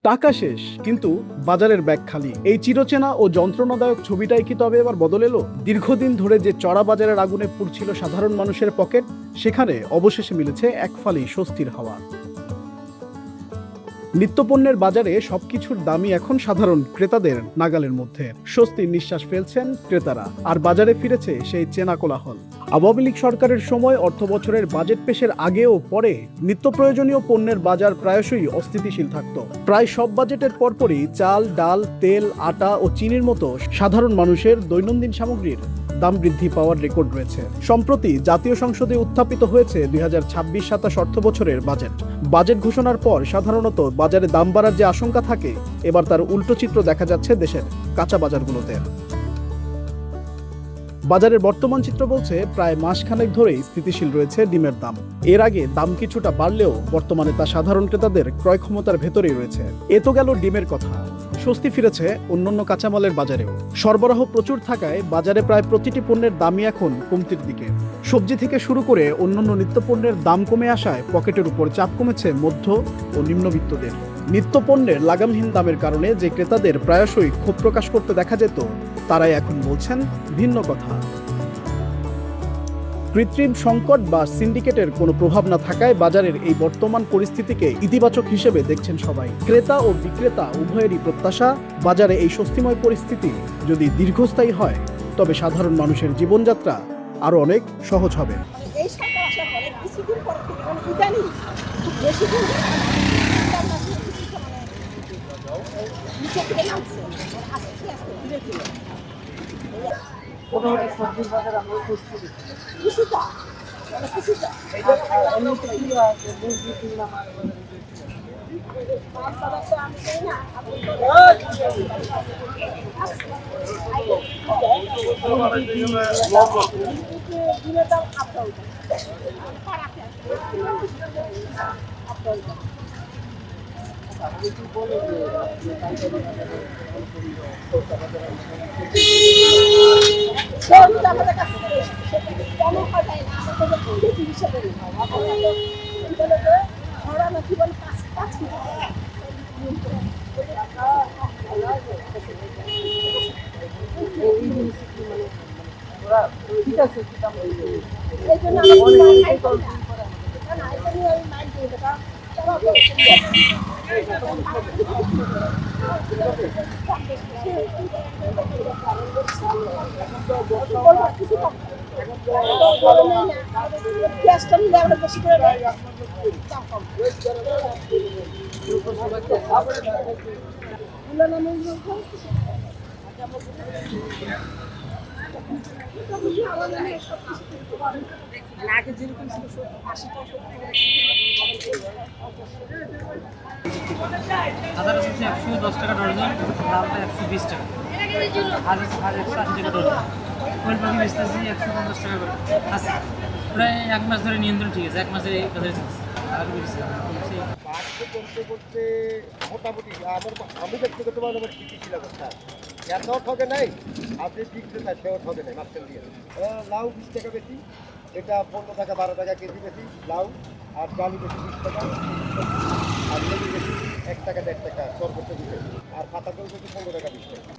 টাকা শেষ কিন্তু বাজারের ব্যাগ খালি। এই চিরচেনা ও যন্ত্রণাদায়ক ছবিটাই কি তবে এবার বদল এলো? দীর্ঘদিন ধরে যে চড়া বাজারের আগুনে পুড়ছিল সাধারণ মানুষের পকেট, সেখানে অবশেষে মিলেছে এক ফালি স্বস্তির হাওয়া। নিত্যপণ্যের বাজারে সবকিছুর দামই এখন সাধারণ ক্রেতাদের নাগালের মধ্যে। স্বস্তির নিঃশ্বাস ফেলছেন ক্রেতারা, আর বাজারে ফিরেছে সেই চেনা কোলাহল। আওয়ামী লীগ সরকারের সময় অর্থ বছরের বাজেট পেশের আগে ও পরে নিত্য প্রয়োজনীয় পণ্যের বাজার প্রায়শই অস্থিতিশীল থাকত। প্রায় সব বাজেটের পরপরই চাল, ডাল, তেল, আটা ও চিনির মতো সাধারণ মানুষের দৈনন্দিন সামগ্রীর দাম বৃদ্ধি পাওয়ার রেকর্ড রয়েছে। সম্প্রতি জাতীয় সংসদে উত্থাপিত হয়েছে 2026-27 অর্থ বছরের বাজেট ঘোষণার পর সাধারণত বাজারে দাম বাড়ার যে আশঙ্কা থাকে, এবার তার উল্টো চিত্র দেখা যাচ্ছে দেশের কাঁচা বাজারগুলোতে। বাজারের বর্তমান চিত্র বলছে প্রায় মাসখানেক ধরেই স্থিতিশীল রয়েছে ডিমের দাম। এর আগে দাম কিছুটা বাড়লেও বর্তমানে তা সাধারণ ক্রেতাদের ক্রয় ক্ষমতার ভেতরেই রয়েছে। এ তো গেল ডিমের কথা। স্বস্তি ফিরেছে অন্যান্য কাঁচামালের বাজারেও। সরবরাহ প্রচুর থাকায় বাজারে প্রায় প্রতিটি পণ্যের দামই এখন কমতির দিকে। সবজি থেকে শুরু করে অন্যান্য নিত্যপণ্যের দাম কমে আসায় পকেটের উপর চাপ কমেছে মধ্য ও নিম্নবিত্তদের। নিত্যপণ্যের লাগামহীন দামের কারণে যে ক্রেতাদের প্রায়শই ক্ষোভ প্রকাশ করতে দেখা যেত, তারাই এখন বলছেন ভিন্ন কথা। কৃত্রিম সংকট বা সিন্ডিকেটের কোনো প্রভাব না থাকায় বাজারের এই বর্তমান পরিস্থিতিকে ইতিবাচক হিসেবে দেখছেন সবাই। ক্রেতা ও বিক্রেতা উভয়েরই প্রত্যাশা, বাজারে এই স্বস্তিময় পরিস্থিতি যদি দীর্ঘস্থায়ী হয়, তবে সাধারণ মানুষের জীবনযাত্রা আরও অনেক সহজ হবে। এই সরকার আসার পরে কিছুদিন পর থেকে ইদানিং খুব বেশি দিন নিচে থেকে নামছে, আস্তে আস্তে ধীরে ধীরে সবজির বাজার আমরা প্রস্তুতি কিছুটা কিছুটা এমনিতে কি মুরগি কিনলাম আর আমি জানি না দিনের দাম আপনার আমাদের কাছে কেন হয় না আমাদের হিসাবে ধরা না জীবন পাঁচ ঠিক আছে এই জন্য আমি মাইন্ড দিই না। গ্যাসটা নিলে আমরা বেশি করে আগে যেরকম ছিল 80 আদার হচ্ছে 110 টাকা ডজন, ডালটা 120 টাকা, আর 180 টাকা ডজন। ফুল পাখি বেচতেছি 150 টাকা করে আছে। প্রায় এক মাস ধরে নিয়ন্ত্রণ ঠিক আছে, এক মাসে এই বাজারে করতে করতে মোটামুটি আমি ব্যক্তিগতভাবে আমার স্থিতিশীল অবস্থা এত ঠকে নাই। আপনি বিক্রেতা সেও ঠকে নাই। মাঝখান দিয়ে লাউ 20 টাকা বেশি, এটা 15 টাকা 12 টাকা কেজি বেশি লাউ, আর ডালি বেশি 20 টাকা, আর লেবু বেশি 1 টাকা 1.5 টাকা সর্বোচ্চ দিতে, আর পাতা বেশি 15 টাকা 20 টাকা।